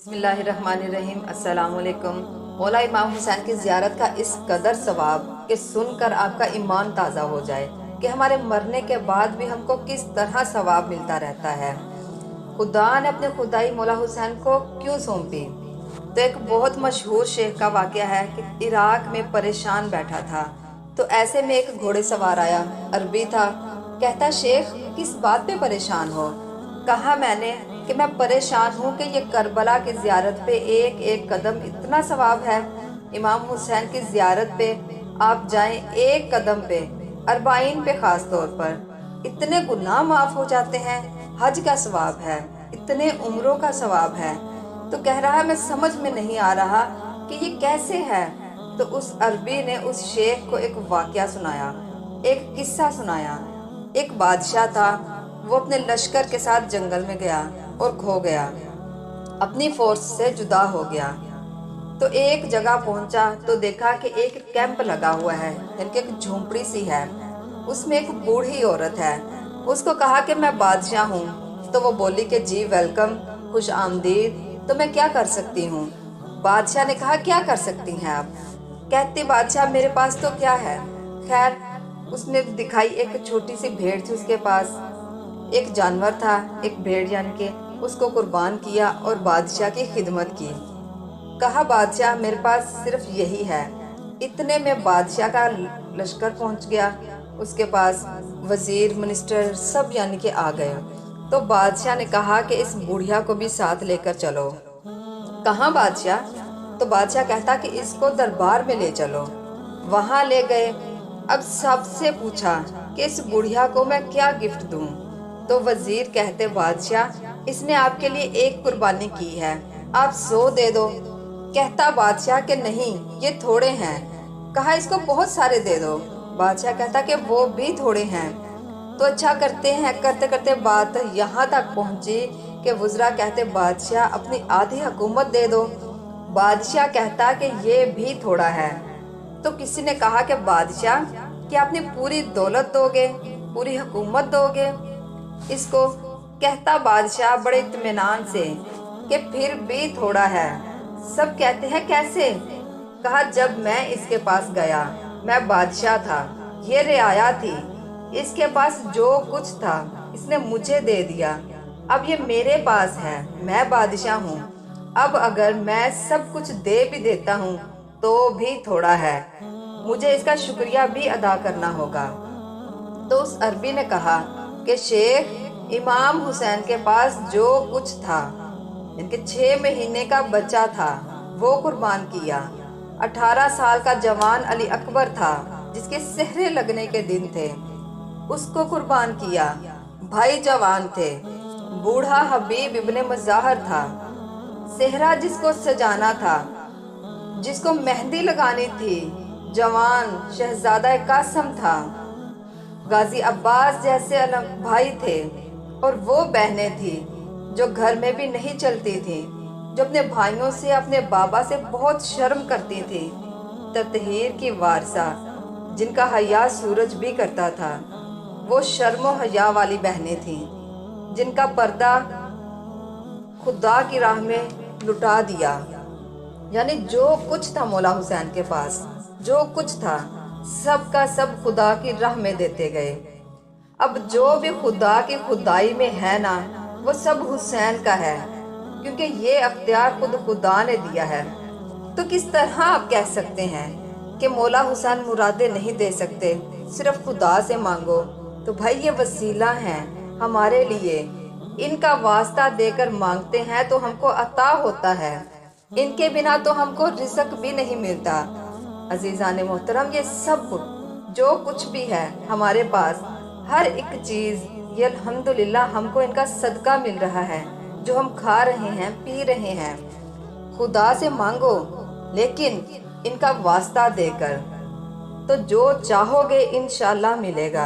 बिस्मिल्लाहिर्रहमानिर्रहीम। अस्सलाम वालेकुम। मौला इमाम हुसैन की ज़ियारत का इस कदर सवाब कि सुनकर आपका ईमान ताज़ा हो जाए कि हमारे मरने के बाद भी हमको किस तरह सवाब मिलता रहता है। खुदा ने अपने खुदाई मौला हुसैन को क्यों सौंपी? तो एक बहुत मशहूर शेख का वाक़या है कि इराक में परेशान बैठा था, तो ऐसे में एक घोड़े सवार आया, अरबी था। कहता, शेख किस बात पे परेशान हो? कहा मैंने कि मैं परेशान हूँ कि ये करबला की ज़ियारत पे एक एक कदम इतना सवाब है। इमाम हुसैन की ज़ियारत पे आप जाएं एक कदम पे, अरबाइन पे ख़ास तौर पर इतने गुनाह माफ़ हो जाते हैं। हज का सवाब है, इतने उम्रों का सवाब है। तो कह रहा है मैं समझ में नहीं आ रहा कि ये कैसे है। तो उस अरबी ने उस शेख को एक वाक़या सुनाया, एक किस्सा सुनाया। एक बादशाह था, वो अपने लश्कर के साथ जंगल में गया और खो गया, अपनी फोर्स से जुदा हो गया। तो एक जगह पहुंचा तो देखा कि एक कैंप लगा हुआ है, यानी कि एक झोंपड़ी सी है। उसमें एक बूढ़ी औरत है। उसको कहा कि मैं बादशाह हूँ। तो वो बोली कि जी वेलकम, खुश आमदीद। तो मैं क्या कर सकती हूँ? बादशाह ने कहा क्या कर सकती हैं आप? कहती बादशाह मेरे पास तो क्या है। खैर उसने दिखाई, एक छोटी सी भेड़ थी उसके पास। एक जानवर था, एक भेड़ यानी के, उसको कुर्बान किया और बादशाह की खिदमत की। कहा बादशाह मेरे पास सिर्फ यही है। इतने में बादशाह का लश्कर पहुंच गया, उसके पास वजीर मिनिस्टर सब यानी कि आ गए। तो बादशाह ने कहा कि इस बुढ़िया को भी साथ लेकर चलो। कहाँ बादशाह? तो बादशाह कहता कि इसको दरबार में ले चलो। वहाँ ले गए। अब सबसे पूछा कि इस बुढ़िया को मैं क्या गिफ्ट दूं? तो वजीर कहते बादशाह इसने आपके लिए एक कुर्बानी की है, आप 100 दे दो। कहता बादशाह के नहीं, ये थोड़े हैं। कहा इसको बहुत सारे दे दो। बादशाह कहता कि वो भी थोड़े हैं। तो अच्छा करते हैं, करते करते बात यहाँ तक पहुँची कि वज़रा कहते बादशाह अपनी आधी हुकूमत दे दो। बादशाह कहता कि ये भी थोड़ा है। तो किसी ने कहा कि बादशाह क्या अपनी पूरी दौलत दोगे, पूरी हुकूमत दोगे इसको? कहता बादशाह बड़े इत्मीनान से कि फिर भी थोड़ा है। सब कहते हैं कैसे? कहा जब मैं इसके पास गया, मैं बादशाह था, ये रियाया थी, इसके पास जो कुछ था इसने मुझे दे दिया। अब ये मेरे पास है, मैं बादशाह हूँ। अब अगर मैं सब कुछ दे भी देता हूँ तो भी थोड़ा है, मुझे इसका शुक्रिया भी अदा करना होगा। तो उस अरबी ने कहा कि शेख इमाम हुसैन के पास जो कुछ था, इनके 6 महीने का बच्चा था, वो कुर्बान किया। 18 साल का जवान अली अकबर था जिसके सेहरे लगने के दिन थे, उसको कुर्बान किया। भाई जवान थे, बूढ़ा हबीब इब्ने मज़ाहर था, सेहरा जिसको सजाना था, जिसको मेहंदी लगानी थी, जवान शहजादा कासम था। गाजी अब्बास जैसे अलग भाई थे, और वो बहनें थी जो घर में भी नहीं चलती थी, जो अपने भाइयों से, अपने बाबा से बहुत शर्म करती थी। ततहीर की वारसा जिनका हया सूरज भी करता था, वो शर्म व हया वाली बहनें थीं जिनका पर्दा खुदा की राह में लुटा दिया। यानी जो कुछ था मौला हुसैन के पास, जो कुछ था सब का सब खुदा की राह में देते गए। अब जो भी खुदा की खुदाई में है ना, वो सब हुसैन का है, क्योंकि ये अख्तियार खुद खुदा ने दिया है। तो किस तरह आप कह सकते हैं कि मौला हुसैन मुरादे नहीं दे सकते, सिर्फ खुदा से मांगो? तो भाई ये वसीला हैं हमारे लिए, इनका वास्ता देकर मांगते हैं तो हमको अता होता है, इनके बिना तो हमको रिज़्क भी नहीं मिलता। अजीज़ान मोहतरम, ये सब जो कुछ भी है हमारे पास, हर एक चीज़ ये अल्हम्दुलिल्लाह हमको इनका सदका मिल रहा है, जो हम खा रहे हैं, पी रहे हैं। खुदा से मांगो लेकिन इनका वास्ता देकर, तो जो चाहोगे इंशाल्लाह मिलेगा।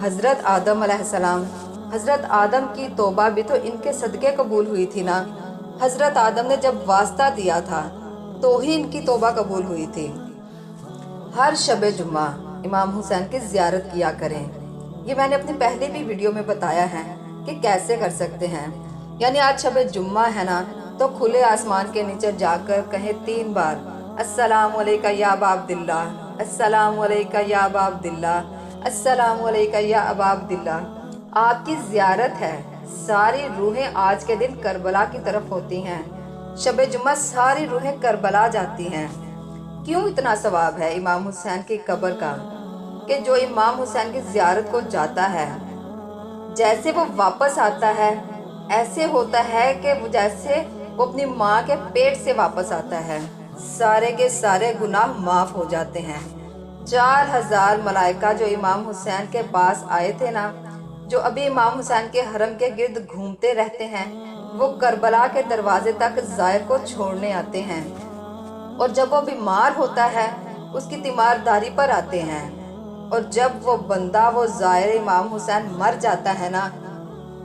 हज़रत आदम अलैहिस्सलाम, हज़रत आदम की तौबा भी तो इनके सदक़े कबूल हुई थी ना। हज़रत आदम ने जब वास्ता दिया था तो ही इनकी तौबा कबूल हुई थी। हर शब जुम्मा इमाम हुसैन की ज़ियारत किया करें। ये मैंने अपनी पहले भी वीडियो में बताया है कि कैसे कर सकते हैं। यानी आज शब जुम्मा है ना, तो खुले आसमान के नीचे जाकर कहें 3 बार, अस्सलाम अलैका या अबा अब्दिल्ला, अस्सलाम अलैका या अबा अब्दिल्ला, अस्सलाम अलैका या अबा अब्दिल्ला। आपकी ज़ियारत है। सारी रूहें आज के दिन करबला की तरफ होती हैं। शब जुम्मा सारी रूहें करबला जाती हैं। क्यों इतना सवाब है इमाम हुसैन की कब्र का कि जो इमाम हुसैन की ज़ियारत को जाता है, जैसे वो वापस आता है ऐसे होता है कि वो जैसे वो अपनी माँ के पेट से वापस आता है। सारे के सारे गुनाह माफ़ हो जाते हैं। 4000 मलाइका जो इमाम हुसैन के पास आए थे ना, जो अभी इमाम हुसैन के हरम के गिर्द घूमते रहते हैं, वो करबला के दरवाजे तक ज़ायर को छोड़ने आते हैं। और जब वो बीमार होता है उसकी तीमारदारी पर आते हैं। और जब वो बंदा वो ज़ायर इमाम हुसैन मर जाता है ना,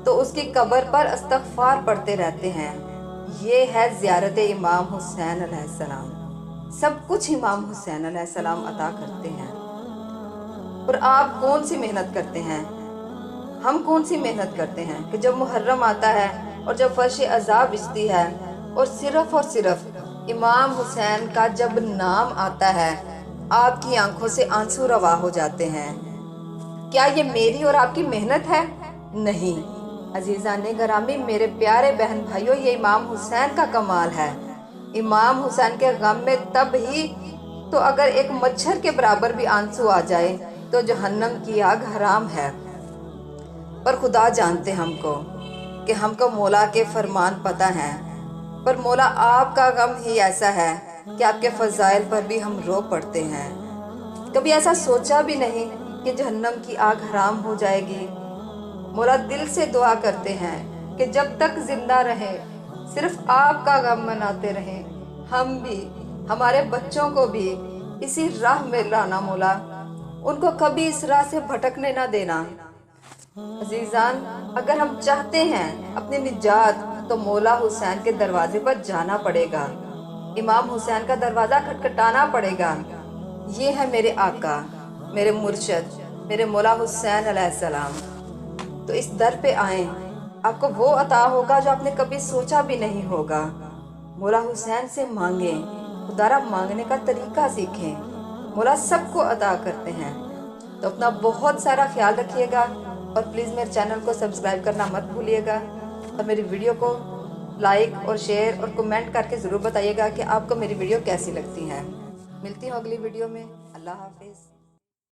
तो उसकी कब्र पर इस्तग़फ़ार पढ़ते रहते हैं। ये है ज़ियारत इमाम हुसैन अलैहिस्सलाम। सब कुछ इमाम हुसैन अलैहिस्सलाम अता करते हैं। और आप कौन सी मेहनत करते हैं, हम कौन सी मेहनत करते हैं कि जब मुहर्रम आता है और जब फर्श अज़ा बिछती है और सिर्फ इमाम हुसैन का जब नाम आता है, आपकी आंखों से आंसू रवा हो जाते हैं। क्या ये मेरी और आपकी मेहनत है? नहीं अजीज़ान गिरामी, मेरे प्यारे बहन भाइयों, ये इमाम हुसैन का कमाल है। इमाम हुसैन के गम में तब ही तो अगर एक मच्छर के बराबर भी आंसू आ जाए तो जहन्नम की आग हराम है। पर खुदा जानते हमको कि हमको मौला के फरमान पता है। पर मौला आपका गम ही ऐसा है कि आपके फ़ज़ाइल पर भी हम रो पड़ते हैं। कभी ऐसा सोचा भी नहीं कि जहन्नम की आग हराम हो जाएगी। मौला दिल से दुआ करते हैं कि जब तक जिंदा रहें सिर्फ आपका गम मनाते रहें। हम भी, हमारे बच्चों को भी इसी राह में लाना मौला, उनको कभी इस राह से भटकने ना देना। अजीज़ान, अगर हम चाहते हैं अपनी निजात तो मौला हुसैन के दरवाजे पर जाना पड़ेगा। इमाम हुसैन का दरवाज़ा खटखटाना पड़ेगा। ये है मेरे आका, मेरे मुर्शद, मेरे मौला हुसैन अलैहिस्सलाम। तो इस दर पे आएँ, आपको वो अता होगा जो आपने कभी सोचा भी नहीं होगा। मौला हुसैन से मांगें, खुदारा मांगने का तरीका सीखें। मौला सबको अता करते हैं। तो अपना बहुत सारा ख्याल रखिएगा और प्लीज़ मेरे चैनल को सब्सक्राइब करना मत भूलिएगा। और मेरी वीडियो को लाइक और शेयर और कमेंट करके ज़रूर बताइएगा कि आपको मेरी वीडियो कैसी लगती है। मिलती हूँ अगली वीडियो में। अल्लाह हाफिज़।